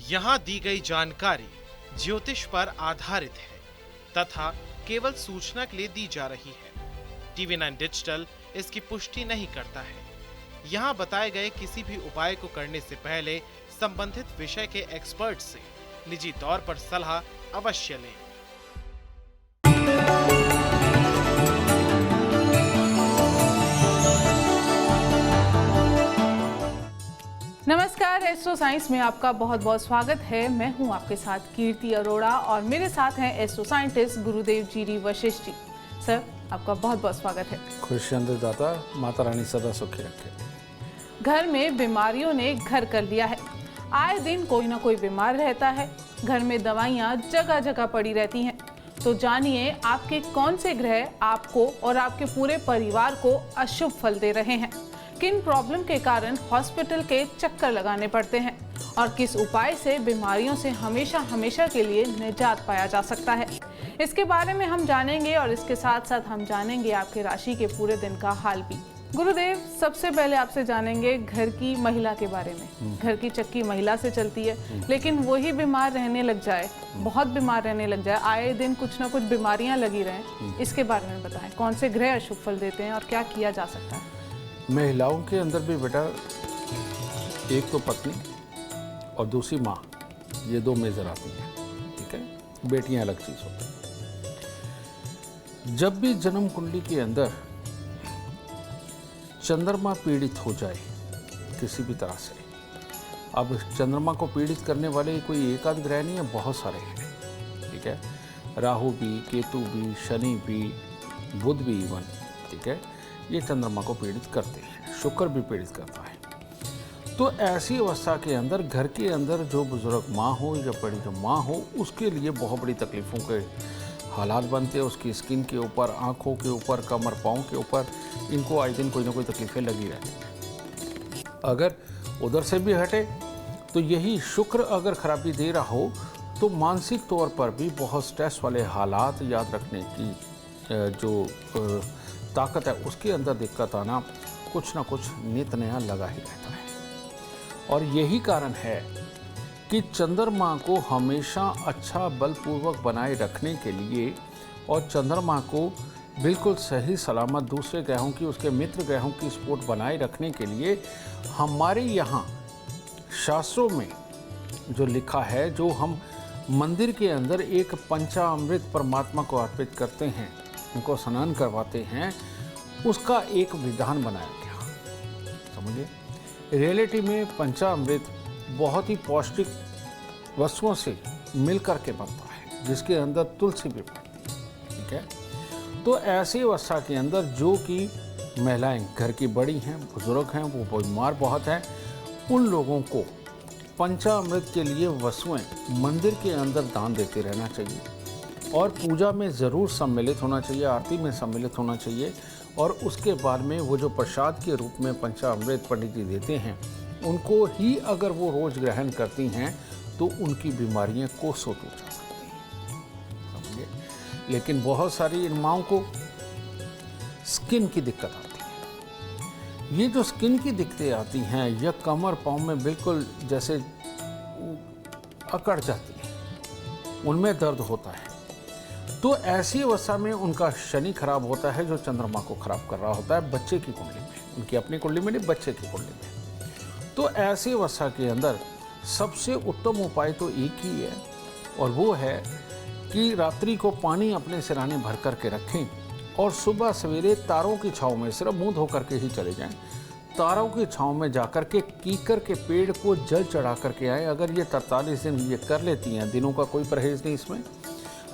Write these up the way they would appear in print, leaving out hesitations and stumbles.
यहाँ दी गई जानकारी ज्योतिष पर आधारित है तथा केवल सूचना के लिए दी जा रही है। TV9 डिजिटल इसकी पुष्टि नहीं करता है। यहाँ बताए गए किसी भी उपाय को करने से पहले संबंधित विषय के एक्सपर्ट से निजी तौर पर सलाह अवश्य लें। नमस्कार, एस्ट्रो साइंस में आपका बहुत बहुत स्वागत है। मैं हूं आपके साथ कीर्ति अरोड़ा और मेरे साथ हैं एस्ट्रो साइंटिस्ट गुरुदेव जी वशिष्ठ जी। सर, आपका बहुत बहुत स्वागत है। खुशियाँ दाता, माता रानी सदा सुखी रखे। घर में बीमारियों ने घर कर लिया है। आए दिन कोई ना कोई बीमार रहता है। घर में दवाइयाँ जगह जगह पड़ी रहती हैं। तो जानिए आपके कौन से ग्रह आपको और आपके पूरे परिवार को अशुभ फल दे रहे हैं, किन प्रॉब्लम के कारण हॉस्पिटल के चक्कर लगाने पड़ते हैं और किस उपाय से बीमारियों से हमेशा हमेशा के लिए निजात पाया जा सकता है। इसके बारे में हम जानेंगे और इसके साथ साथ हम जानेंगे आपके राशि के पूरे दिन का हाल भी। गुरुदेव, सबसे पहले आपसे जानेंगे घर की महिला के बारे में। घर की चक्की महिला से चलती है, लेकिन वही बीमार रहने लग जाए, बहुत बीमार रहने लग जाए, आए दिन कुछ ना कुछ बीमारियां लगी रहें, इसके बारे में बताएं। कौन से ग्रह अशुभ फल देते हैं और क्या किया जा सकता है? महिलाओं के अंदर भी बेटा, एक तो पत्नी और दूसरी माँ, ये दो मेजर आती हैं। ठीक है, बेटियां अलग चीज होती हैं। जब भी जन्म कुंडली के अंदर चंद्रमा पीड़ित हो जाए किसी भी तरह से, अब चंद्रमा को पीड़ित करने वाले कोई एक आध ग्रह नहीं है, बहुत सारे हैं। ठीक है, राहु भी, केतु भी, शनि भी, बुध भी इवन। ठीक है, ये चंद्रमा को पीड़ित करते हैं। शुक्र भी पीड़ित करता है। तो ऐसी अवस्था के अंदर घर के अंदर जो बुजुर्ग माँ हो या बड़ी जो माँ हो, उसके लिए बहुत बड़ी तकलीफ़ों के हालात बनते हैं। उसकी स्किन के ऊपर, आँखों के ऊपर, कमर पाँव के ऊपर, इनको आए दिन कोई ना कोई तकलीफ़ें लगी रहती हैं। अगर उधर से भी हटे तो यही शुक्र अगर खराबी दे रहा हो तो मानसिक तौर पर भी बहुत स्ट्रेस वाले हालात, याद रखने की जो ताकत है उसके अंदर दिक्कत आना, कुछ ना कुछ नित नया लगा ही रहता है। और यही कारण है कि चंद्रमा को हमेशा अच्छा बलपूर्वक बनाए रखने के लिए और चंद्रमा को बिल्कुल सही सलामत दूसरे ग्रहों की, उसके मित्र ग्रहों की सपोर्ट बनाए रखने के लिए हमारे यहाँ शास्त्रों में जो लिखा है, जो हम मंदिर के अंदर एक पंचामृत परमात्मा को अर्पित करते हैं, उनको स्नान करवाते हैं, उसका एक विधान बनाया गया। समझिए, रियलिटी में पंचामृत बहुत ही पौष्टिक वस्तुओं से मिल करके बनता है, जिसके अंदर तुलसी भी पड़ती है। ठीक है, तो ऐसी अवस्था के अंदर जो कि महिलाएं घर की बड़ी हैं, बुजुर्ग हैं, वो बीमार बहुत हैं, उन लोगों को पंचामृत के लिए वस्तुएं मंदिर के अंदर दान देते रहना चाहिए और पूजा में ज़रूर सम्मिलित होना चाहिए, आरती में सम्मिलित होना चाहिए। और उसके बाद में वो जो प्रसाद के रूप में पंचामृत पंडित जी देते हैं, उनको ही अगर वो रोज़ ग्रहण करती हैं तो उनकी बीमारियां कोसों दूर जा सकती हैं। समझिए, लेकिन बहुत सारी इन माँओं को स्किन की दिक्कत आती है। ये जो स्किन की दिक्कतें आती हैं, यह कमर पाँव में बिल्कुल जैसे अकड़ जाती है, उनमें दर्द होता है। तो ऐसी अवस्था में उनका शनि खराब होता है, जो चंद्रमा को खराब कर रहा होता है बच्चे की कुंडली में, उनकी अपनी कुंडली में नहीं, बच्चे की कुंडली में। तो ऐसी अवस्था के अंदर सबसे उत्तम उपाय तो एक ही है, और वो है कि रात्रि को पानी अपने सिरहाने भर करके रखें और सुबह सवेरे तारों की छाँव में, सिर्फ मुँह धो करके ही चले जाएं, तारों की छाँव में जाकर के कीकर के पेड़ को जल चढ़ा करके आए। अगर ये 43 दिन ये कर लेती हैं, दिनों का कोई परहेज़ नहीं इसमें,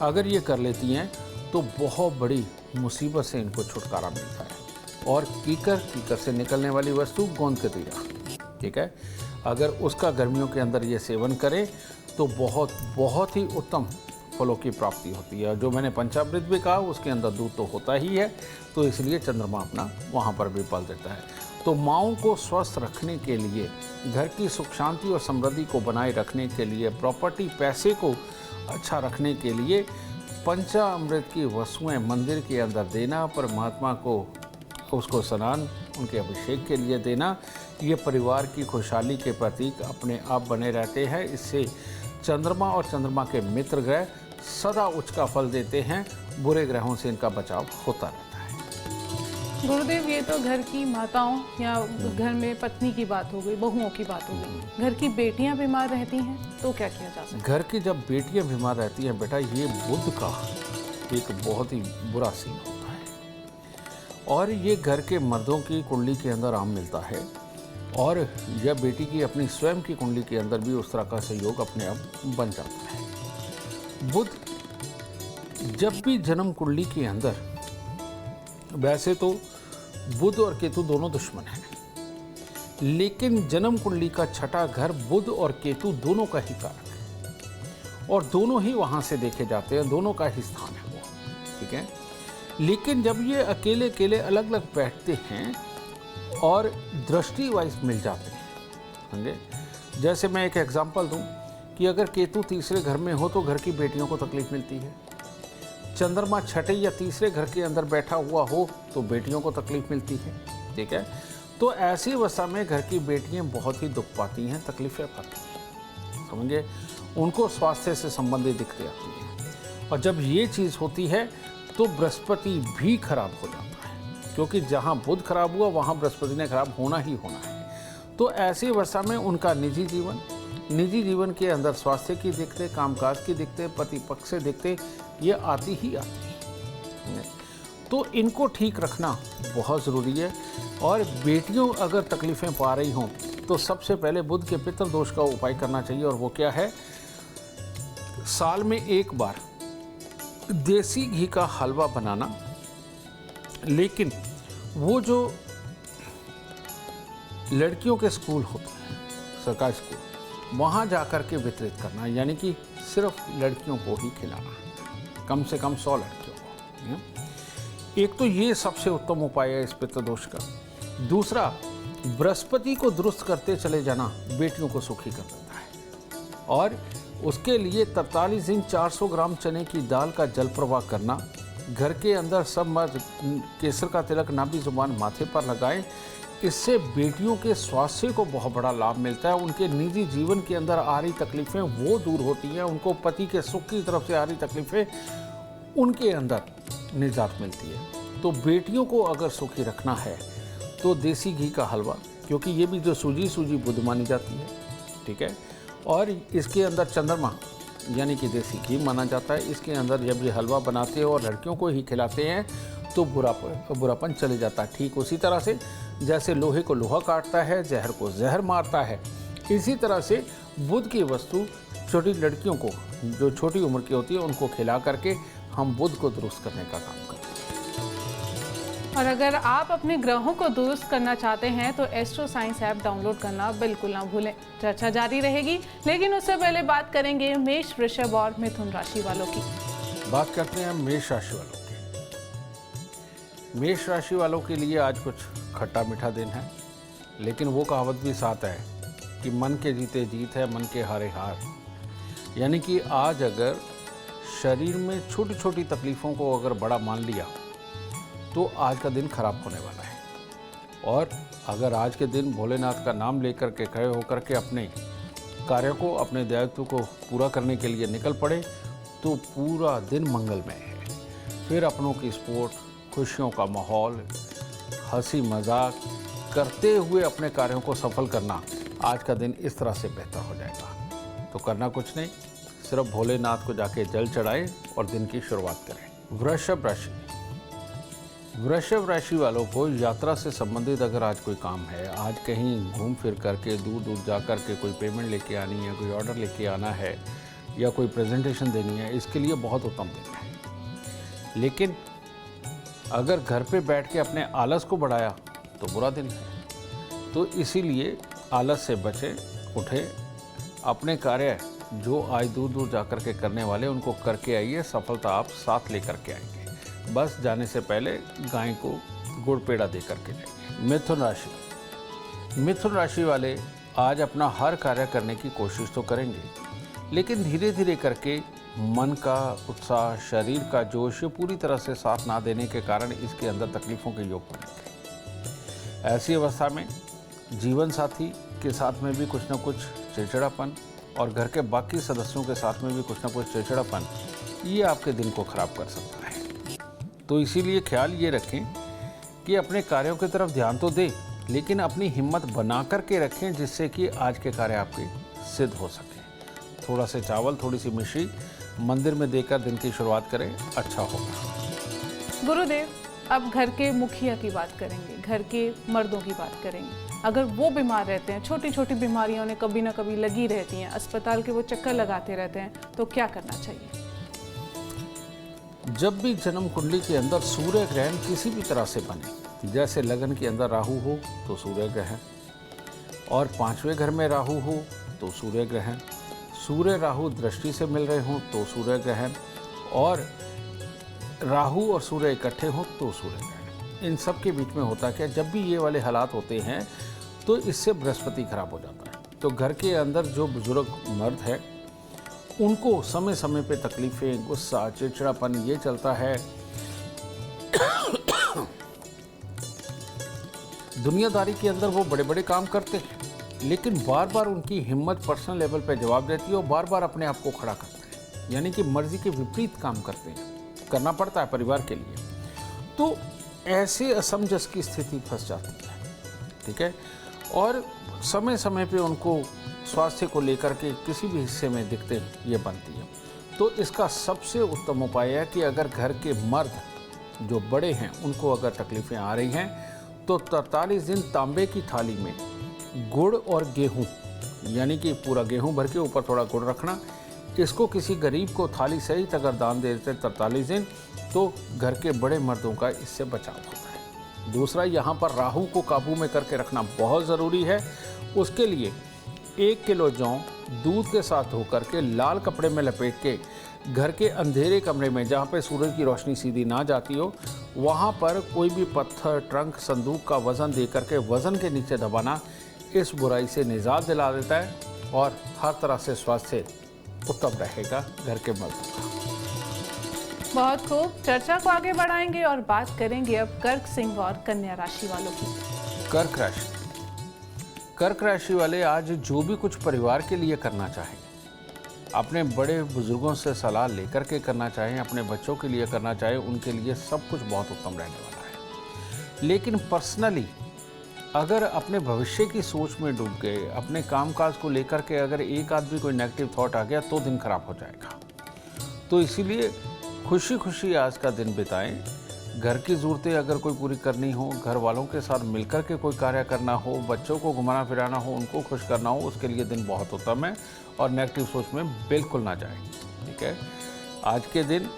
अगर ये कर लेती हैं तो बहुत बड़ी मुसीबत से इनको छुटकारा मिलता है। और कीकर से निकलने वाली वस्तु गोंद कतीरा, ठीक है, अगर उसका गर्मियों के अंदर ये सेवन करें तो बहुत ही उत्तम फलों की प्राप्ति होती है। जो मैंने पंचामृत भी कहा, उसके अंदर दूध तो होता ही है, तो इसलिए चंद्रमा अपना वहाँ पर भी पल देता है। तो माँओं को स्वस्थ रखने के लिए, घर की सुख शांति और समृद्धि को बनाए रखने के लिए, प्रॉपर्टी पैसे को अच्छा रखने के लिए पंचामृत की वस्तुएं मंदिर के अंदर देना, परमात्मा को उसको स्नान, उनके अभिषेक के लिए देना, ये परिवार की खुशहाली के प्रतीक अपने आप बने रहते हैं। इससे चंद्रमा और चंद्रमा के मित्र ग्रह सदा उच्च का फल देते हैं। बुरे ग्रहों से इनका बचाव होता रहता है। गुरुदेव, ये तो घर की माताओं या घर में पत्नी की बात हो गई, बहुओं की बात हो गई। घर की बेटियां बीमार रहती हैं तो क्या किया जा सकता है? घर की जब बेटियां बीमार रहती हैं बेटा, ये बुध का एक बहुत ही बुरा सीन होता है और ये घर के मर्दों की कुंडली के अंदर आम मिलता है और यह बेटी की अपनी स्वयं की कुंडली के अंदर भी उस तरह का सहयोग अपने आप बन जाता है। बुध जब भी जन्म कुंडली के अंदर, वैसे तो बुध और केतु दोनों दुश्मन हैं, लेकिन जन्म कुंडली का छठा घर बुध और केतु दोनों का ही कारक है और दोनों ही वहां से देखे जाते हैं, दोनों का ही स्थान है वो, ठीक है। लेकिन जब ये अकेले अकेले अलग अलग बैठते हैं और दृष्टि वाइज मिल जाते हैं, समझे। जैसे मैं एक एग्जांपल दूं कि अगर केतु तीसरे घर में हो तो घर की बेटियों को तकलीफ मिलती है, चंद्रमा छठे या तीसरे घर के अंदर बैठा हुआ हो तो बेटियों को तकलीफ मिलती है, ठीक है। तो ऐसी अवस्था में घर की बेटियां बहुत ही दुख पाती हैं, तकलीफें पाती हैं, समझे। उनको स्वास्थ्य से संबंधित दिक्कतें आती हैं और जब ये चीज़ होती है तो बृहस्पति भी खराब हो जाता है, क्योंकि जहाँ बुध खराब हुआ वहाँ बृहस्पति ने खराब होना ही होना है। तो ऐसी अवस्था में उनका निजी जीवन के अंदर स्वास्थ्य की दिक्कतें, कामकाज की दिक्कतें, पति पक्ष से दिक्कतें ये आती ही आती है। तो इनको ठीक रखना बहुत ज़रूरी है और बेटियों अगर तकलीफ़ें पा रही हों तो सबसे पहले बुध के पितृ दोष का उपाय करना चाहिए और वो क्या है, साल में एक बार देसी घी का हलवा बनाना, लेकिन वो जो लड़कियों के स्कूल होते हैं, सरकारी स्कूल, वहाँ जाकर के वितरित करना, यानी कि सिर्फ लड़कियों को ही खिलाना, कम से कम 100 लड़कियों को। एक तो ये सबसे उत्तम उपाय है इस पितृ दोष का। दूसरा, बृहस्पति को दुरुस्त करते चले जाना बेटियों को सुखी कर देता है और उसके लिए 43 दिन 400 ग्राम चने की दाल का जल प्रवाह करना, घर के अंदर सब मर्द केसर का तिलक नाभि जुबान माथे पर लगाएं। इससे बेटियों के स्वास्थ्य को बहुत बड़ा लाभ मिलता है, उनके निजी जीवन के अंदर आ रही तकलीफ़ें वो दूर होती हैं, उनको पति के सुख की तरफ से आ रही तकलीफ़ें उनके अंदर निजात मिलती है। तो बेटियों को अगर सुखी रखना है तो देसी घी का हलवा, क्योंकि ये भी जो सूजी बुध मानी जाती है, ठीक है, और इसके अंदर चंद्रमा यानी कि देसी घी माना जाता है। इसके अंदर जब ये हलवा बनाते हैं और लड़कियों को ही खिलाते हैं तो बुरापन चले जाता है। ठीक उसी तरह से जैसे लोहे को लोहा काटता है, जहर को जहर मारता है, इसी तरह से बुध की वस्तु छोटी लड़कियों को, जो छोटी उम्र की होती है, उनको खिला करके हम बुध को दुरुस्त करने का काम करते हैं। और अगर आप अपने ग्रहों को दुरुस्त करना चाहते हैं तो एस्ट्रो साइंस ऐप डाउनलोड करना बिल्कुल ना भूलें। चर्चा जारी रहेगी, लेकिन उससे पहले बात करेंगे मेष, वृषभ और मिथुन राशि वालों की। बात करते हैं मेष राशि वालों की। मेष राशि वालों के लिए आज कुछ खट्टा मीठा दिन है, लेकिन वो कहावत भी साथ है कि मन के जीते जीत है, मन के हारे हार। यानी कि आज अगर शरीर में छोटी छोटी तकलीफ़ों को अगर बड़ा मान लिया तो आज का दिन खराब होने वाला है। और अगर आज के दिन भोलेनाथ का नाम लेकर के खड़े होकर के अपने कार्य को, अपने दायित्व को पूरा करने के लिए निकल पड़े तो पूरा दिन मंगलमय है। फिर अपनों की स्पोर्ट, खुशियों का माहौल, हंसी मजाक करते हुए अपने कार्यों को सफल करना, आज का दिन इस तरह से बेहतर हो जाएगा। तो करना कुछ नहीं, सिर्फ भोलेनाथ को जाके जल चढ़ाएं और दिन की शुरुआत करें। वृषभ राशि वालों को यात्रा से संबंधित अगर आज कोई काम है, आज कहीं घूम फिर करके दूर दूर जा कर के कोई पेमेंट लेके आनी है, कोई ऑर्डर लेके आना है या कोई प्रेजेंटेशन देनी है, इसके लिए बहुत उत्तम दिन है। लेकिन अगर घर पे बैठ के अपने आलस को बढ़ाया तो बुरा दिन है। तो इसीलिए आलस से बचें, उठें, अपने कार्य जो आज दूर दूर जा कर के करने वाले उनको करके आइए, सफलता आप साथ लेकर के आएंगे। बस जाने से पहले गाय को गुड़ पेड़ा दे करके जाइए। मिथुन राशि वाले आज अपना हर कार्य करने की कोशिश तो करेंगे, लेकिन धीरे धीरे करके मन का उत्साह, शरीर का जोश पूरी तरह से साथ ना देने के कारण इसके अंदर तकलीफ़ों के योग बनेंगे। ऐसी अवस्था में जीवन साथी के साथ में भी कुछ ना कुछ चिड़चिड़ापन और घर के बाकी सदस्यों के साथ में भी कुछ ना कुछ चिड़चिड़ापन, ये आपके दिन को खराब कर सकता है। तो इसीलिए ख्याल ये रखें कि अपने कार्यों की तरफ ध्यान तो दें, लेकिन अपनी हिम्मत बना कर के रखें जिससे कि आज के कार्य आपके सिद्ध हो सके। थोड़ा से चावल, थोड़ी सी मिश्री मंदिर में देकर दिन की शुरुआत करें, अच्छा होगा। गुरुदेव, अब घर के मुखिया की बात करेंगे, घर के मर्दों की बात करेंगे। अगर वो बीमार रहते हैं, छोटी छोटी बीमारियों ने कभी ना कभी लगी रहती हैं, अस्पताल के वो चक्कर लगाते रहते हैं, तो क्या करना चाहिए? जब भी जन्म कुंडली के अंदर सूर्य ग्रहण किसी भी तरह से बने, जैसे लगन के अंदर राहु हो तो सूर्य ग्रहण, और 5वें घर में राहु हो तो सूर्य ग्रहण, सूर्य राहु दृष्टि से मिल रहे हों तो सूर्य ग्रहण, और राहु और सूर्य इकट्ठे हों तो सूर्य ग्रहण। इन सब के बीच में होता क्या, जब भी ये वाले हालात होते हैं तो इससे बृहस्पति खराब हो जाता है। तो घर के अंदर जो बुजुर्ग मर्द है उनको समय समय पे तकलीफें, गुस्सा, चिड़चिड़ापन ये चलता है। दुनियादारी के अंदर वो बड़े बड़े काम करते हैं, लेकिन बार बार उनकी हिम्मत पर्सनल लेवल पे जवाब देती है और बार बार अपने आप को खड़ा करते हैं, यानी कि मर्जी के विपरीत काम करते हैं, करना पड़ता है परिवार के लिए। तो ऐसे असमंजस की स्थिति फंस जाती है, ठीक है। और समय समय पे उनको स्वास्थ्य को लेकर के किसी भी हिस्से में दिक्कतें ये बनती है। तो इसका सबसे उत्तम उपाय है कि अगर घर के मर्द जो बड़े हैं उनको अगर तकलीफ़ें आ रही हैं तो 43 दिन तांबे की थाली में गुड़ और गेहूं, यानी कि पूरा गेहूं भर के ऊपर थोड़ा गुड़ रखना, इसको किसी गरीब को थाली सहित अगर दान दे देते 43 दिन तो घर के बड़े मर्दों का इससे बचाव होता है। दूसरा, यहाँ पर राहु को काबू में करके रखना बहुत ज़रूरी है। उसके लिए 1 किलो जौ दूध के साथ धो करके लाल कपड़े में लपेट के घर के अंधेरे कमरे में, जहाँ पे सूरज की रोशनी सीधी ना जाती हो, वहाँ पर कोई भी पत्थर, ट्रंक, संदूक का वज़न दे करके वज़न के नीचे दबाना इस बुराई से निजात दिला देता है और हर तरह से स्वास्थ्य उत्तम रहेगा घर के मर्दों का। बहुत खूब। चर्चा को आगे बढ़ाएंगे और बात करेंगे अब कर्क, सिंह और कन्या राशि वालों की। कर्क राशि, कर्क राशि वाले आज जो भी कुछ परिवार के लिए करना चाहें, अपने बड़े बुजुर्गों से सलाह लेकर के करना चाहें, अपने बच्चों के लिए करना चाहें, उनके लिए सब कुछ बहुत उत्तम रहने वाला है। लेकिन पर्सनली अगर अपने भविष्य की सोच में डूब गए, अपने कामकाज को लेकर के अगर एक आध भी कोई नेगेटिव थॉट आ गया तो दिन खराब हो जाएगा। तो इसीलिए खुशी खुशी आज का दिन बिताएं। घर की ज़रूरतें अगर कोई पूरी करनी हो, घर वालों के साथ मिलकर के कोई कार्य करना हो, बच्चों को घुमाना फिराना हो, उनको खुश करना हो, उसके लिए दिन बहुत उत्तम है और नेगेटिव सोच में बिल्कुल ना जाएं, ठीक है। आज के दिन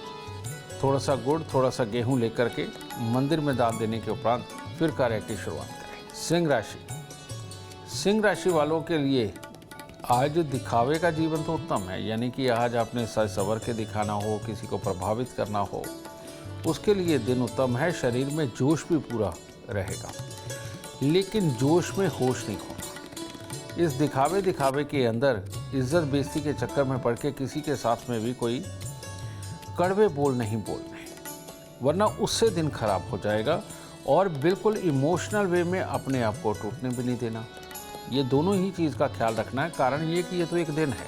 थोड़ा सा गुड़, थोड़ा सा गेहूं लेकर के मंदिर में दान देने के उपरांत फिर कार्य की शुरुआत करें। सिंह राशि, सिंह राशि वालों के लिए आज दिखावे का जीवन तो उत्तम है, यानी कि आज आपने सज संवर के दिखाना हो, किसी को प्रभावित करना हो, उसके लिए दिन उत्तम है। शरीर में जोश भी पूरा रहेगा, लेकिन जोश में होश नहीं खोना। इस दिखावे के अंदर इज्जत बेइज्जती के चक्कर में पड़ के किसी के साथ में भी कोई कड़वे बोल नहीं बोलने, वरना उससे दिन खराब हो जाएगा। और बिल्कुल इमोशनल वे में अपने आप को टूटने भी नहीं देना। ये दोनों ही चीज़ का ख्याल रखना है। कारण ये कि ये तो एक दिन है,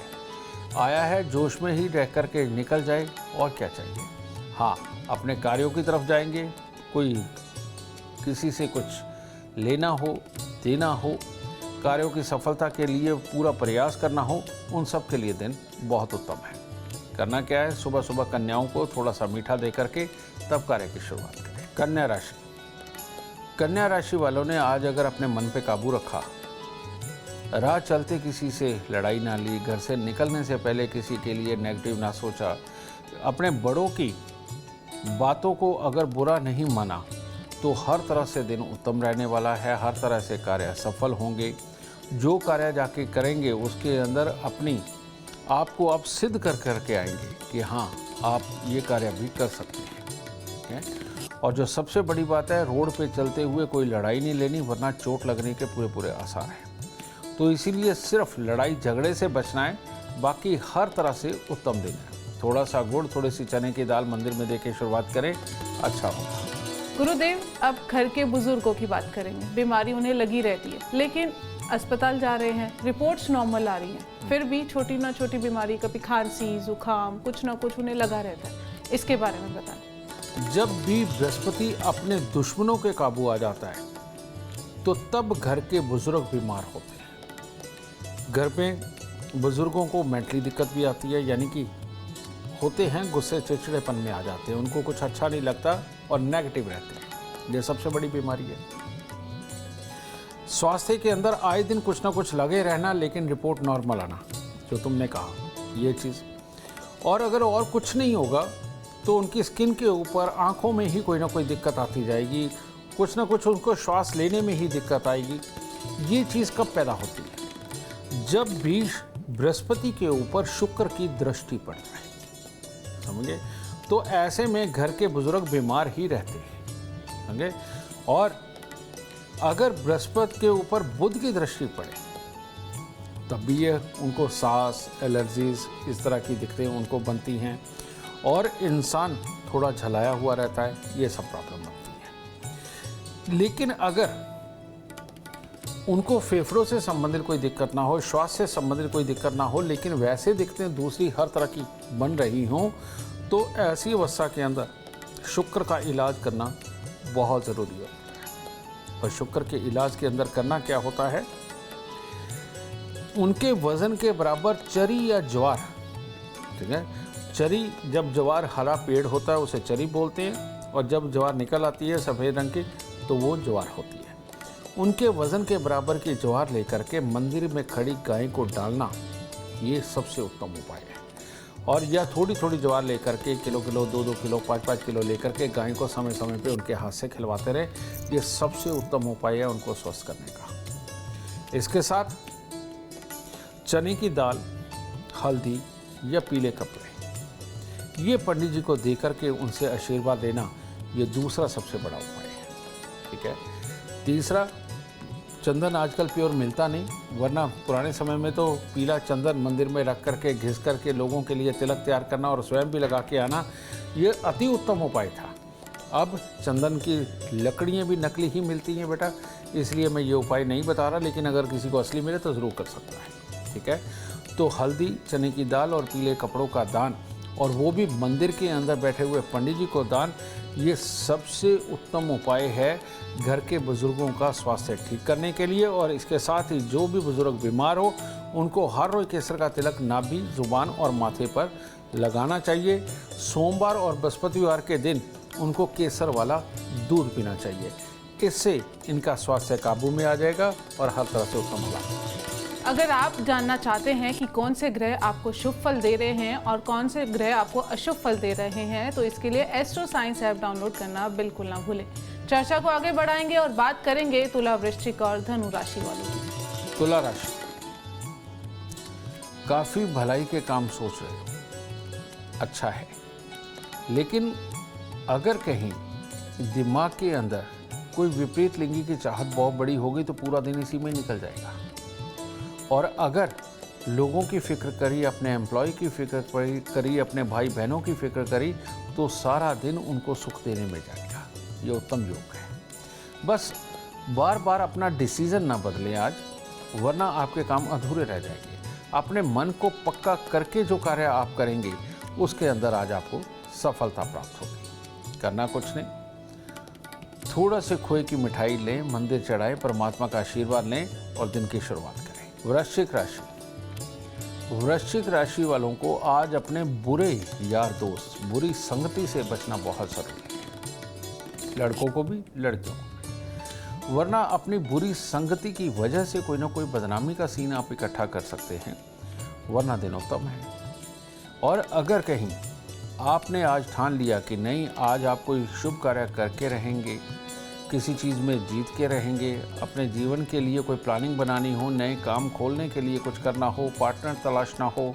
आया है, जोश में ही रह कर के निकल जाए, और क्या चाहिए। हाँ, अपने कार्यों की तरफ जाएंगे, कोई किसी से कुछ लेना हो, देना हो, कार्यों की सफलता के लिए पूरा प्रयास करना हो, उन सब के लिए दिन बहुत उत्तम है। करना क्या है, सुबह सुबह कन्याओं को थोड़ा सा मीठा दे करके तब कार्य की शुरुआत करें। कन्या राशि, कन्या राशि वालों ने आज अगर अपने मन पे काबू रखा, राह चलते किसी से लड़ाई ना ली, घर से निकलने से पहले किसी के लिए नेगेटिव ना सोचा, अपने बड़ों की बातों को अगर बुरा नहीं माना, तो हर तरह से दिन उत्तम रहने वाला है। हर तरह से कार्य सफल होंगे। जो कार्य जाके करेंगे उसके अंदर अपनी आपको आप सिद्ध कर करके आएंगे कि हाँ, आप ये कार्य भी कर सकते हैं, ठीक है। और जो सबसे बड़ी बात है, रोड पे चलते हुए कोई लड़ाई नहीं लेनी, वरना चोट लगने के पूरे आसार हैं। तो इसीलिए सिर्फ लड़ाई झगड़े से बचना है, बाकी हर तरह से उत्तम दिन है। थोड़ा सा गुड़, थोड़ी सी चने की दाल मंदिर में देके शुरुआत करें, अच्छा होगा। गुरुदेव, अब घर के बुजुर्गों की बात करेंगे। बीमारी उन्हें लगी रहती है, लेकिन अस्पताल जा रहे हैं, रिपोर्ट्स नॉर्मल आ रही हैं, फिर भी छोटी ना छोटी बीमारी, कभी खांसी, जुकाम, कुछ ना कुछ उन्हें लगा रहता है। इसके बारे में बताएं। जब भी बृहस्पति अपने दुश्मनों के काबू आ जाता है तो तब घर के बुजुर्ग बीमार होते हैं। घर में बुजुर्गों को मेंटली दिक्कत भी आती है, यानी कि होते हैं गुस्से, चिड़चिड़ेपन में आ जाते हैं, उनको कुछ अच्छा नहीं लगता और नेगेटिव रहते हैं। ये सबसे बड़ी बीमारी है। स्वास्थ्य के अंदर आए दिन कुछ ना कुछ लगे रहना, लेकिन रिपोर्ट नॉर्मल आना, जो तुमने कहा ये चीज़। और अगर और कुछ नहीं होगा तो उनकी स्किन के ऊपर, आंखों में ही कोई ना कोई दिक्कत आती जाएगी, कुछ ना कुछ उनको श्वास लेने में ही दिक्कत आएगी। ये चीज़ कब पैदा होती है? जब भी बृहस्पति के ऊपर शुक्र की दृष्टि पड़ जाए, समझे? तो ऐसे में घर के बुजुर्ग बीमार ही रहते हैं, समझे? और अगर बृहस्पति के ऊपर बुध की दृष्टि पड़े तब भी ये उनको सांस, एलर्जीज इस तरह की दिक्कतें उनको बनती हैं और इंसान थोड़ा झलाया हुआ रहता है। ये सब प्रॉब्लम बनती है। लेकिन अगर उनको फेफड़ों से संबंधित कोई दिक्कत ना हो, श्वास से संबंधित कोई दिक्कत ना हो, लेकिन वैसे दिक्कतें दूसरी हर तरह की बन रही हों, तो ऐसी अवस्था के अंदर शुक्र का इलाज करना बहुत ज़रूरी होता है। और शुक्र के इलाज के अंदर करना क्या होता है? उनके वज़न के बराबर चरी या ज्वार, ठीक है? चरी, जब ज्वार हरा पेड़ होता है उसे चरी बोलते हैं, और जब ज्वार निकल आती है सफ़ेद रंग की तो वो ज्वार होती है। उनके वज़न के बराबर की ज्वार लेकर के मंदिर में खड़ी गाय को डालना, ये सबसे उत्तम उपाय है। और या थोड़ी थोड़ी ज्वार लेकर के किलो 2 किलो 5 किलो लेकर के गाय को समय समय पे उनके हाथ से खिलवाते रहे, ये सबसे उत्तम उपाय है उनको स्वस्थ करने का। इसके साथ चने की दाल, हल्दी या पीले कपड़े, ये पंडित जी को दे करके उनसे आशीर्वाद लेना, ये दूसरा सबसे बड़ा उपाय है, ठीक है? तीसरा, चंदन आजकल प्योर मिलता नहीं, वरना पुराने समय में तो पीला चंदन मंदिर में रख करके घिस करके लोगों के लिए तिलक तैयार करना और स्वयं भी लगा के आना, ये अति उत्तम उपाय था। अब चंदन की लकड़ियाँ भी नकली ही मिलती हैं बेटा, इसलिए मैं ये उपाय नहीं बता रहा, लेकिन अगर किसी को असली मिले तो ज़रूर कर सकता है, ठीक है? तो हल्दी, चने की दाल और पीले कपड़ों का दान, और वो भी मंदिर के अंदर बैठे हुए पंडित जी को दान, ये सबसे उत्तम उपाय है घर के बुजुर्गों का स्वास्थ्य ठीक करने के लिए। और इसके साथ ही जो भी बुजुर्ग बीमार हो उनको हर रोज केसर का तिलक नाभि, जुबान और माथे पर लगाना चाहिए। सोमवार और बृहस्पतिवार के दिन उनको केसर वाला दूध पीना चाहिए। इससे इनका स्वास्थ्य काबू में आ जाएगा और हर तरह से उत्तम होगा। अगर आप जानना चाहते हैं कि कौन से ग्रह आपको शुभ फल दे रहे हैं और कौन से ग्रह आपको अशुभ फल दे रहे हैं, तो इसके लिए एस्ट्रो साइंस ऐप डाउनलोड करना बिल्कुल ना भूलें। चर्चा को आगे बढ़ाएंगे और बात करेंगे तुला, वृश्चिक और धनु राशि वालों की। तुला राशि, काफी भलाई के काम सोच रहे हो, अच्छा है, लेकिन अगर कहीं दिमाग के अंदर कोई विपरीत लिंगी की चाहत बहुत बड़ी होगी तो पूरा दिन इसी में निकल जाएगा। और अगर लोगों की फिक्र करी, अपने एम्प्लॉय की फिक्र करी, अपने भाई बहनों की फिक्र करी, तो सारा दिन उनको सुख देने में जाएगा। ये उत्तम योग है। बस बार बार अपना डिसीजन ना बदलें आज, वरना आपके काम अधूरे रह जाएंगे। अपने मन को पक्का करके जो कार्य आप करेंगे उसके अंदर आज आपको सफलता प्राप्त होगी। करना कुछ नहीं, थोड़ा से खोए की मिठाई लें, मंदिर चढ़ाएं, परमात्मा का आशीर्वाद लें और दिन की शुरुआत करें। वृश्चिक राशि, वृश्चिक राशि वालों को आज अपने बुरे यार दोस्त, बुरी संगति से बचना बहुत जरूरी है, लड़कों को भी लड़कियों को भी, वरना अपनी बुरी संगति की वजह से कोई ना कोई बदनामी का सीन आप इकट्ठा कर सकते हैं, वरना दिन उत्तम है। और अगर कहीं आपने आज ठान लिया कि नहीं, आज आप कोई शुभ कार्य करके रहेंगे, किसी चीज़ में जीत के रहेंगे, अपने जीवन के लिए कोई प्लानिंग बनानी हो, नए काम खोलने के लिए कुछ करना हो, पार्टनर तलाशना हो,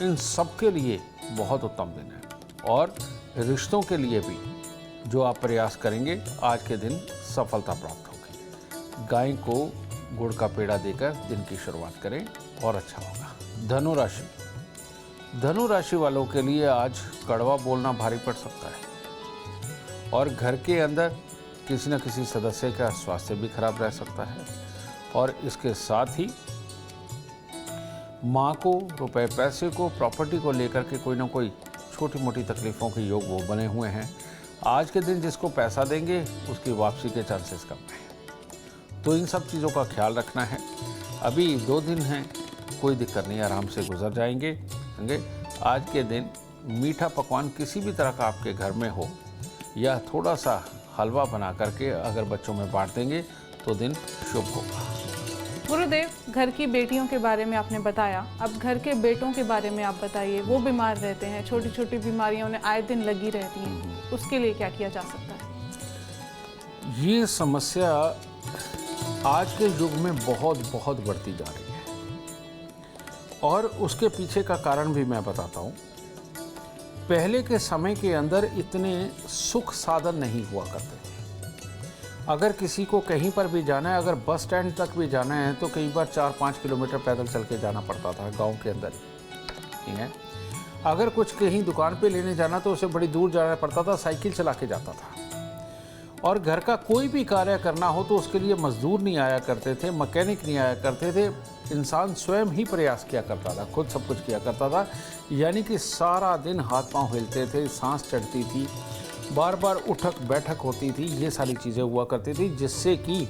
इन सब के लिए बहुत उत्तम दिन है। और रिश्तों के लिए भी जो आप प्रयास करेंगे, आज के दिन सफलता प्राप्त होगी। गाय को गुड़ का पेड़ा देकर दिन की शुरुआत करें और अच्छा होगा। धनु राशि, धनु राशि वालों के लिए आज कड़वा बोलना भारी पड़ सकता है और घर के अंदर किसी न किसी सदस्य का स्वास्थ्य भी खराब रह सकता है। और इसके साथ ही माँ को, रुपए पैसे को, प्रॉपर्टी को लेकर के कोई ना कोई छोटी मोटी तकलीफ़ों के योग वो बने हुए हैं। आज के दिन जिसको पैसा देंगे उसकी वापसी के चांसेस कम हैं। तो इन सब चीज़ों का ख्याल रखना है। अभी 2 दिन हैं, कोई दिक्कत नहीं, आराम से गुजर जाएंगे। समझे? आज के दिन मीठा पकवान किसी भी तरह का आपके घर में हो या थोड़ा सा हलवा बना करके अगर बच्चों में बांट देंगे तो दिन शुभ होगा। गुरुदेव, घर की बेटियों के बारे में आपने बताया, अब घर के बेटों के बारे में आप बताइए। वो बीमार रहते हैं, छोटी छोटी बीमारियां उन्हें आए दिन लगी रहती हैं, उसके लिए क्या किया जा सकता है? ये समस्या आज के युग में बहुत बहुत बढ़ती जा रही है और उसके पीछे का कारण भी मैं बताता हूँ। पहले के समय के अंदर इतने सुख साधन नहीं हुआ करते थे। अगर किसी को कहीं पर भी जाना है, अगर बस स्टैंड तक भी जाना है तो कई बार 4-5 किलोमीटर पैदल चल के जाना पड़ता था गांव के अंदर, ठीक है। अगर कुछ कहीं दुकान पे लेने जाना तो उसे बड़ी दूर जाना पड़ता था, साइकिल चला के जाता था। और घर का कोई भी कार्य करना हो तो उसके लिए मजदूर नहीं आया करते थे, मैकेनिक नहीं आया करते थे, इंसान स्वयं ही प्रयास किया करता था, खुद सब कुछ किया करता था। यानी कि सारा दिन हाथ पांव हिलते थे, सांस चढ़ती थी, बार बार उठक बैठक होती थी, ये सारी चीज़ें हुआ करती थी, जिससे कि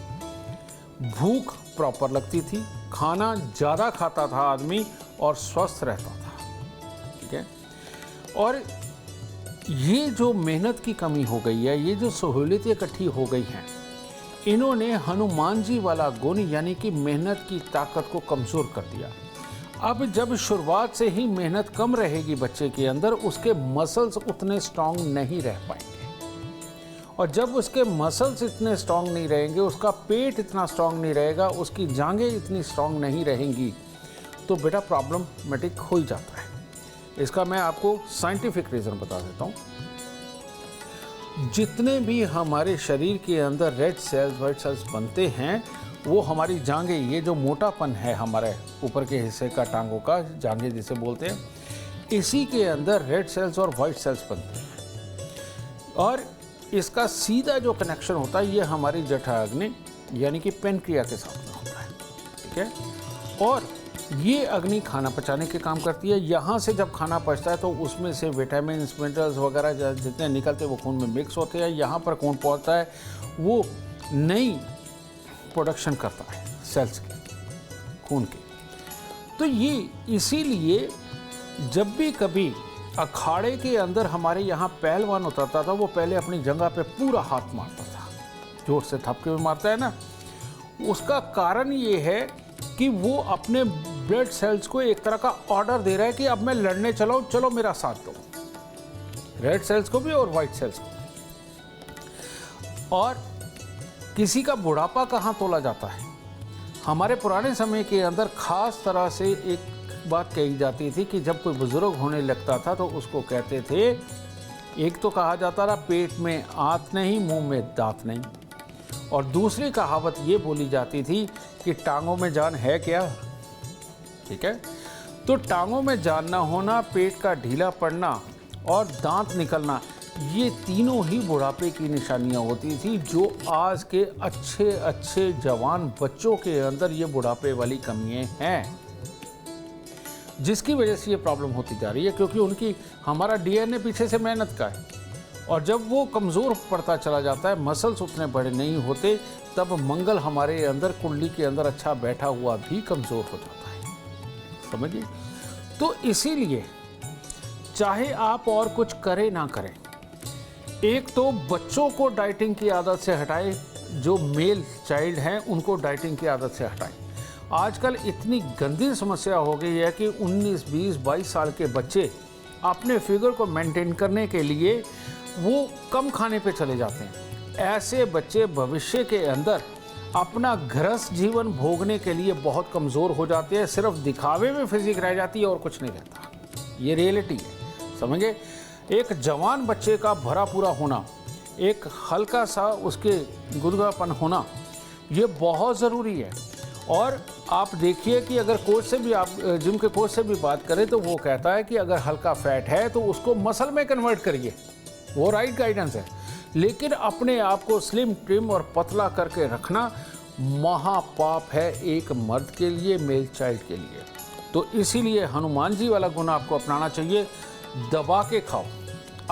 भूख प्रॉपर लगती थी, खाना ज़्यादा खाता था आदमी और स्वस्थ रहता था, ठीक है। और ये जो मेहनत की कमी हो गई है, ये जो सहूलियतें इकट्ठी हो गई हैं, इन्होंने हनुमान जी वाला गुण यानी कि मेहनत की ताकत को कमज़ोर कर दिया। अब जब शुरुआत से ही मेहनत कम रहेगी बच्चे के अंदर, उसके मसल्स उतने स्ट्रांग नहीं रह पाएंगे। और जब उसके मसल्स इतने स्ट्रांग नहीं रहेंगे, उसका पेट इतना स्ट्रांग नहीं रहेगा, उसकी जांघें इतनी स्ट्रांग नहीं रहेंगी, तो बेटा प्रॉब्लमेटिक हो ही जाता है। इसका मैं आपको साइंटिफिक रीज़न बता देता हूँ। जितने भी हमारे शरीर के अंदर रेड सेल्स, वाइट सेल्स बनते हैं, वो हमारी जांघें, ये जो मोटापन है हमारे ऊपर के हिस्से का, टांगों का, जांघें जिसे बोलते हैं, इसी के अंदर रेड सेल्स और वाइट सेल्स बनते हैं। और इसका सीधा जो कनेक्शन होता है ये हमारी जठराग्नि यानी कि पेनक्रिया के साथ में होता है, ठीक है। और ये अग्नि खाना पचाने के काम करती है। यहाँ से जब खाना पचता है तो उसमें से विटामिन, मिनरल्स वगैरह जितने निकलते हैं वो खून में मिक्स होते हैं। यहाँ पर खून पहुँचता है, वो नई प्रोडक्शन करता है सेल्स की, खून की। तो ये इसीलिए जब भी कभी अखाड़े के अंदर हमारे यहाँ पहलवान उतरता था, वो पहले अपनी जगह पे पूरा हाथ मारता था, जोर से थपके में मारता है ना। उसका कारण ये है कि वो अपने ब्लड सेल्स को एक तरह का ऑर्डर दे रहा है कि अब मैं लड़ने चला हूं, चलो मेरा साथ दो, रेड सेल्स को भी और वाइट सेल्स को। और किसी का बुढ़ापा कहाँ तोला जाता है? हमारे पुराने समय के अंदर खास तरह से एक बात कही जाती थी कि जब कोई बुजुर्ग होने लगता था तो उसको कहते थे, एक तो कहा जाता था पेट में आंत नहीं, मुंह में दांत नहीं, और दूसरी कहावत ये बोली जाती थी कि टांगों में जान है क्या, ठीक है। तो टांगों में जान ना होना, पेट का ढीला पड़ना और दांत निकलना, ये तीनों ही बुढ़ापे की निशानियां होती थी, जो आज के अच्छे अच्छे जवान बच्चों के अंदर ये बुढ़ापे वाली कमियां हैं, जिसकी वजह से ये प्रॉब्लम होती जा रही है। क्योंकि उनकी, हमारा डीएनए पीछे से मेहनत का है, और जब वो कमज़ोर पड़ता चला जाता है, मसल्स उतने बड़े नहीं होते, तब मंगल हमारे अंदर, कुंडली के अंदर अच्छा बैठा हुआ भी कमज़ोर हो जाता है, समझिए। तो इसीलिए चाहे आप और कुछ करें ना करें, एक तो बच्चों को डाइटिंग की आदत से हटाएं, जो मेल चाइल्ड हैं उनको डाइटिंग की आदत से हटाएं। आजकल इतनी गंदी समस्या हो गई है कि 19, 20, 22 साल के बच्चे अपने फिगर को मेंटेन करने के लिए वो कम खाने पे चले जाते हैं। ऐसे बच्चे भविष्य के अंदर अपना गृहस्थ जीवन भोगने के लिए बहुत कमज़ोर हो जाते हैं, सिर्फ दिखावे में फिजिक रह जाती है और कुछ नहीं रहता। ये रियलिटी है, समझे। एक जवान बच्चे का भरा पूरा होना, एक हल्का सा उसके गुदगुदापन होना, ये बहुत ज़रूरी है। और आप देखिए कि अगर कोच से भी, आप जिम के कोच से भी बात करें तो वो कहता है कि अगर हल्का फैट है तो उसको मसल में कन्वर्ट करिए, वो राइट गाइडेंस है। लेकिन अपने आप को स्लिम ट्रिम और पतला करके रखना महापाप है एक मर्द के लिए, मेल चाइल्ड के लिए। तो इसीलिए हनुमान जी वाला गुण आपको अपनाना चाहिए। दबा के खाओ,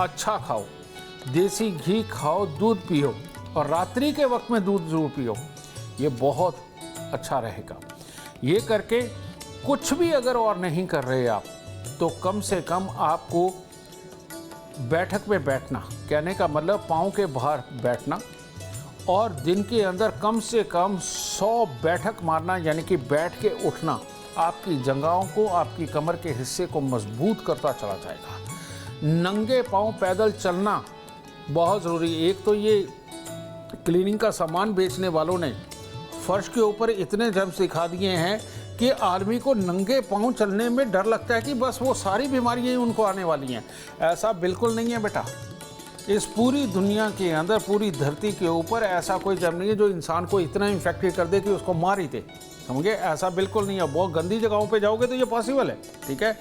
अच्छा खाओ, देसी घी खाओ, दूध पियो और रात्रि के वक्त में दूध जरूर पियो, ये बहुत अच्छा रहेगा। ये करके कुछ भी अगर और नहीं कर रहे आप, तो कम से कम आपको बैठक में बैठना, कहने का मतलब पाँव के बाहर बैठना, और दिन के अंदर कम से कम 100 बैठक मारना, यानी कि बैठ के उठना आपकी जंघाओं को, आपकी कमर के हिस्से को मजबूत करता चला जाएगा। नंगे पाँव पैदल चलना बहुत ज़रूरी। एक तो ये क्लीनिंग का सामान बेचने वालों ने फर्श के ऊपर इतने जर्म्स दिखा दिए हैं कि आदमी को नंगे पाँव चलने में डर लगता है कि बस वो सारी बीमारियां ही उनको आने वाली हैं। ऐसा बिल्कुल नहीं है बेटा। इस पूरी दुनिया के अंदर, पूरी धरती के ऊपर ऐसा कोई जर्म नहीं है जो इंसान को इतना इन्फेक्टेड कर दे कि उसको मार ही दे, समझे? ऐसा बिल्कुल नहीं है। बहुत गंदी जगहों पे जाओगे तो ये पॉसिबल है, ठीक है?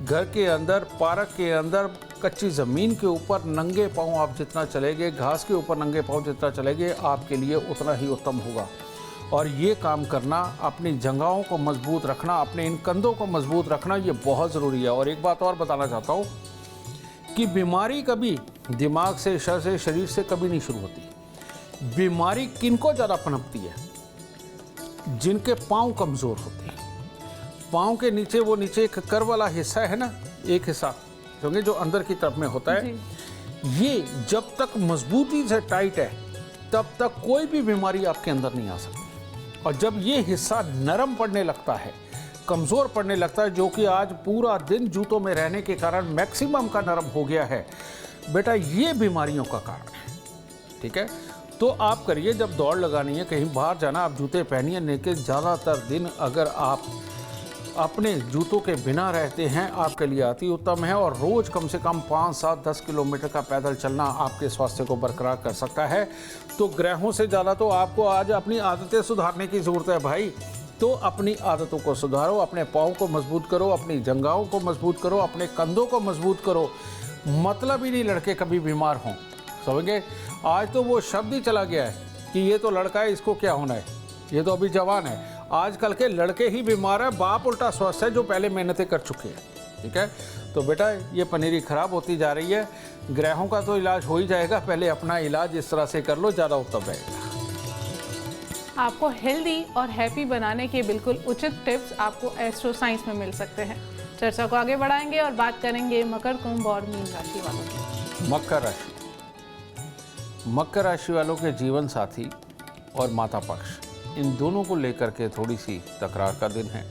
घर के अंदर, पार्क के अंदर, कच्ची ज़मीन के ऊपर नंगे पाँव आप जितना चलेंगे, घास के ऊपर नंगे पाँव जितना चलेंगे, आपके लिए उतना ही उत्तम होगा। और ये काम करना, अपनी जंघाओं को मजबूत रखना, अपने इन कंधों को मजबूत रखना, ये बहुत ज़रूरी है। और एक बात और बताना चाहता हूँ कि बीमारी कभी दिमाग से, शरीर से कभी नहीं शुरू होती। बीमारी किनको ज़्यादा पनपती है? जिनके पाँव कमज़ोर होते हैं। पाँव के नीचे, वो नीचे एक कर वाला हिस्सा है ना, एक हिस्सा क्योंकि जो अंदर की तरफ में होता है, ये जब तक मजबूती से टाइट है तब तक कोई भी बीमारी आपके अंदर नहीं आ सकती। और जब ये हिस्सा नरम पड़ने लगता है, कमज़ोर पड़ने लगता है, जो कि आज पूरा दिन जूतों में रहने के कारण मैक्सिमम का नरम हो गया है बेटा, ये बीमारियों का कारण है, ठीक है? तो आप करिए, जब दौड़ लगानी है, कहीं बाहर जाना, आप जूते पहनिए, लेकिन ज़्यादातर दिन अगर आप अपने जूतों के बिना रहते हैं, आपके लिए अति उत्तम है। और रोज़ कम से कम 5, 7, 10 किलोमीटर का पैदल चलना आपके स्वास्थ्य को बरकरार कर सकता है। तो ग्रहों से ज़्यादा तो आपको आज अपनी आदतें सुधारने की ज़रूरत है भाई। तो अपनी आदतों को सुधारो, अपने पाँव को मजबूत करो, अपनी जंघाओं को मजबूत करो, अपने कंधों को मजबूत करो। मतलब ही नहीं लड़के कभी बीमार हों, समझे? आज तो वो शब्द ही चला गया है कि ये तो लड़का है, इसको क्या होना है, ये तो अभी जवान है। आजकल के लड़के ही बीमार है, बाप उल्टा स्वस्थ है जो पहले मेहनतें कर चुके हैं, ठीक है? तो बेटा ये पनीरी खराब होती जा रही है। ग्रहों का तो इलाज हो ही जाएगा, पहले अपना इलाज इस तरह से कर लो, ज़्यादा उत्तम रहेगा। आपको हेल्दी और हैप्पी बनाने के बिल्कुल उचित टिप्स आपको एस्ट्रो साइंस में मिल सकते हैं। चर्चा को आगे बढ़ाएंगे और बात करेंगे मकर, कुंभ और मीन राशि वालों की। मकर राशि, मकर राशि वालों के जीवन साथी और माता पक्ष, इन दोनों को लेकर के थोड़ी सी तकरार का दिन है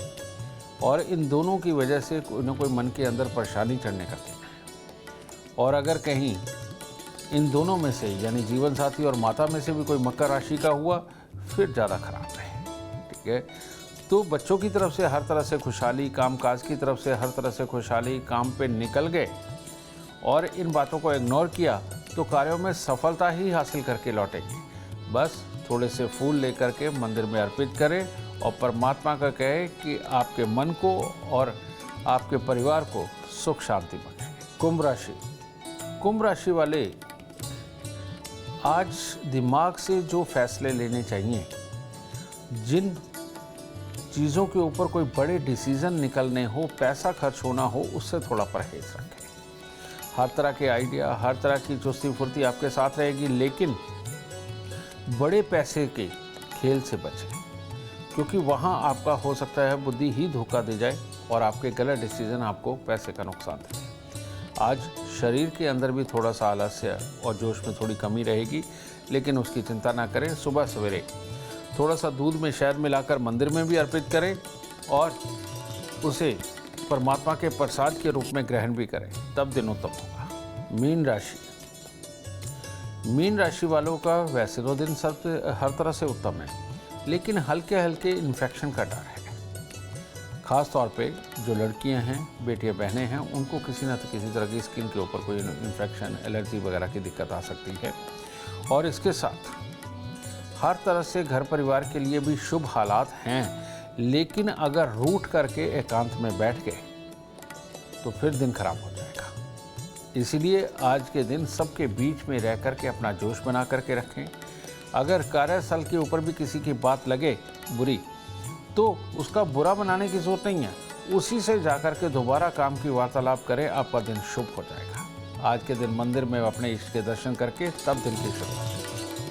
और इन दोनों की वजह से कोई ना कोई मन के अंदर परेशानी चढ़ने का दिन है। और अगर कहीं इन दोनों में से, यानी जीवन साथी और माता में से भी कोई मकर राशि का हुआ, फिर ज़्यादा खराब है, ठीक है? तो बच्चों की तरफ से हर तरह से खुशहाली, कामकाज की तरफ से हर तरह से खुशहाली, काम पे निकल गए और इन बातों को इग्नोर किया तो कार्यों में सफलता ही हासिल करके लौटेंगे। बस थोड़े से फूल लेकर के मंदिर में अर्पित करें और परमात्मा का कहे कि आपके मन को और आपके परिवार को सुख शांति बख्शे। कुंभ राशि, कुंभ राशि वाले आज दिमाग से जो फैसले लेने चाहिए, जिन चीज़ों के ऊपर कोई बड़े डिसीज़न निकलने हो, पैसा खर्च होना हो, उससे थोड़ा परहेज रखें। हर तरह के आइडिया, हर तरह की चुस्ती फुर्ती आपके साथ रहेगी, लेकिन बड़े पैसे के खेल से बचें, क्योंकि वहाँ आपका हो सकता है बुद्धि ही धोखा दे जाए और आपके गलत डिसीजन आपको पैसे का नुकसान दे। आज शरीर के अंदर भी थोड़ा सा आलस्य और जोश में थोड़ी कमी रहेगी, लेकिन उसकी चिंता ना करें। सुबह सवेरे थोड़ा सा दूध में शहद मिलाकर मंदिर में भी अर्पित करें और उसे परमात्मा के प्रसाद के रूप में ग्रहण भी करें, तब दिन उत्तम होगा। मीन राशि, मीन राशि वालों का वैसे तो दिन सब हर तरह से उत्तम है, लेकिन हल्के हल्के इन्फेक्शन का डर है। ख़ास तौर पे जो लड़कियां हैं, बेटियां बहनें हैं, उनको किसी न किसी तरह की स्किन के ऊपर कोई इन्फेक्शन, एलर्जी वगैरह की दिक्कत आ सकती है। और इसके साथ हर तरह से घर परिवार के लिए भी शुभ हालात हैं, लेकिन अगर रूठ करके एकांत में बैठ गए तो फिर दिन खराब हो जाएगा। इसलिए आज के दिन सबके बीच में रह कर के अपना जोश बना करके रखें। अगर कार्यस्थल के ऊपर भी किसी की बात लगे बुरी, तो उसका बुरा बनाने की जरूरत नहीं है, उसी से जाकर के दोबारा काम की वार्तालाप करें, आपका दिन शुभ हो जाएगा। आज के दिन मंदिर में अपने इष्ट के दर्शन करके तब दिन की शुरुआत।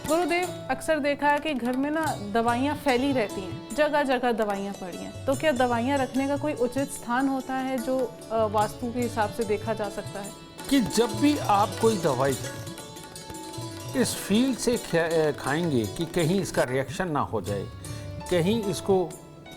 गुरुदेव, अक्सर देखा है कि घर में ना दवाइयाँ फैली रहती हैं, जगह जगह दवाइयाँ पड़ी हैं, तो क्या दवाइयाँ रखने का कोई उचित स्थान होता है जो वास्तु के हिसाब से देखा जा सकता है? कि जब भी आप कोई दवाई इस फील्ड से खाएंगे कि कहीं इसका रिएक्शन ना हो जाए, कहीं इसको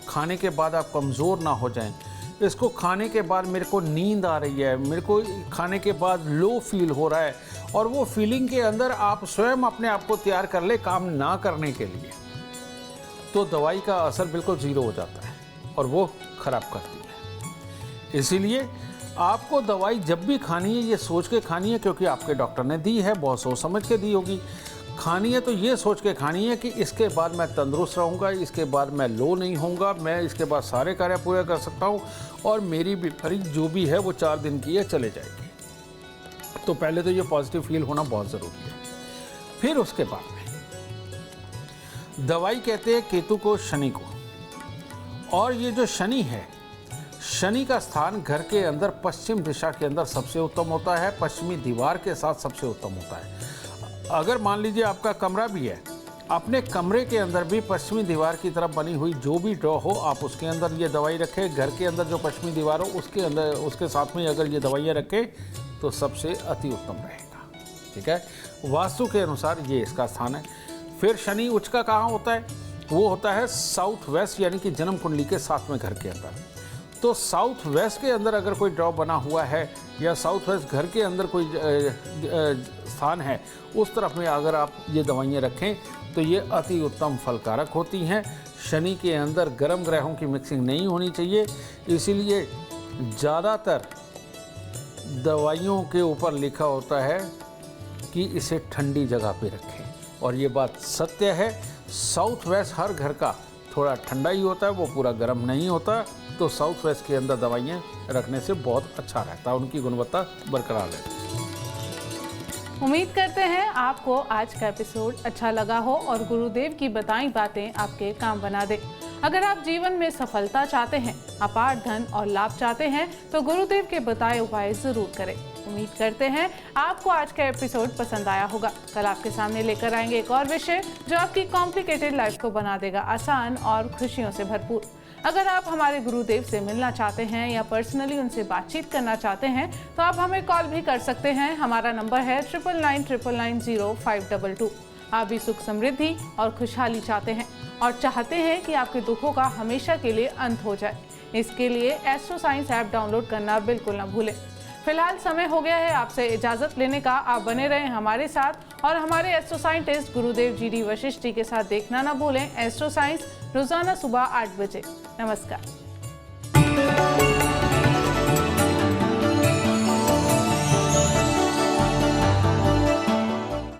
खाने के बाद आप कमज़ोर ना हो जाएं, इसको खाने के बाद मेरे को नींद आ रही है, मेरे को खाने के बाद लो फील हो रहा है, और वो फीलिंग के अंदर आप स्वयं अपने आप को तैयार कर ले काम ना करने के लिए, तो दवाई का असर बिल्कुल ज़ीरो हो जाता है और वो ख़राब करती है। इसीलिए आपको दवाई जब भी खानी है ये सोच के खानी है, क्योंकि आपके डॉक्टर ने दी है, बहुत सोच समझ के दी होगी। खानी है तो ये सोच के खानी है कि इसके बाद मैं तंदुरुस्त रहूँगा, इसके बाद मैं लो नहीं होऊंगा, मैं इसके बाद सारे कार्य पूरे कर सकता हूँ और मेरी बीमारी जो भी है वो 4 दिन की है चले जाएगी। तो पहले तो ये पॉजिटिव फील होना बहुत ज़रूरी है। फिर उसके बाद में दवाई कहते हैं केतु को, शनि को, और ये जो शनि है, शनि का स्थान घर के अंदर पश्चिम दिशा के अंदर सबसे उत्तम होता है, पश्चिमी दीवार के साथ सबसे उत्तम होता है। अगर मान लीजिए आपका कमरा भी है, अपने कमरे के अंदर भी पश्चिमी दीवार की तरफ बनी हुई जो भी ड्रॉ हो, आप उसके अंदर ये दवाई रखें। घर के अंदर जो पश्चिमी दीवार हो उसके अंदर, उसके साथ में अगर ये दवाइयाँ रखें तो सबसे अति उत्तम रहेगा। ठीक है, वास्तु के अनुसार ये इसका स्थान है। फिर शनि उच्च का कहाँ होता है? वो होता है साउथ वेस्ट, यानी कि जन्म कुंडली के साथ में घर के अंदर। तो साउथ वेस्ट के अंदर अगर कोई ड्रॉ बना हुआ है या साउथ वेस्ट घर के अंदर कोई स्थान है, उस तरफ में अगर आप ये दवाइयाँ रखें तो ये अति उत्तम फलकारक होती हैं। शनि के अंदर गर्म ग्रहों की मिक्सिंग नहीं होनी चाहिए, इसीलिए ज़्यादातर दवाइयों के ऊपर लिखा होता है कि इसे ठंडी जगह पे रखें, और ये बात सत्य है। साउथ वेस्ट हर घर का थोड़ा ठंडा ही होता है, वो पूरा गर्म नहीं होता। तो साउथ वेस्ट के अंदर दवाइयाँ रखने से बहुत अच्छा रहता है, उनकी गुणवत्ता बरकरार रहती है। उम्मीद करते हैं आपको आज का एपिसोड अच्छा लगा हो और गुरुदेव की बताई बातें आपके काम बना दे। अगर आप जीवन में सफलता चाहते हैं, अपार धन और लाभ चाहते हैं, तो गुरुदेव के बताए उपाय जरूर करें। उम्मीद करते हैं आपको आज का एपिसोड पसंद आया होगा। कल आपके सामने लेकर आएंगे एक और विषय जो आपकी कॉम्प्लिकेटेड लाइफ को बना देगा आसान और खुशियों से भरपूर। अगर आप हमारे गुरुदेव से मिलना चाहते हैं या पर्सनली उनसे बातचीत करना चाहते हैं तो आप हमें कॉल भी कर सकते हैं। हमारा नंबर है 9999900522। आप भी सुख समृद्धि और खुशहाली चाहते हैं और चाहते हैं कि आपके दुखों का हमेशा के लिए अंत हो जाए। इसके लिए एस्ट्रो साइंस ऐप डाउनलोड करना बिल्कुल ना भूलें। फिलहाल समय हो गया है आपसे इजाजत लेने का। आप बने रहें हमारे साथ और हमारे एस्ट्रो साइंटिस्ट गुरुदेव जी.डी. वशिष्ठ जी के साथ देखना ना भूलें एस्ट्रो साइंस रोजाना सुबह 8 बजे। नमस्कार।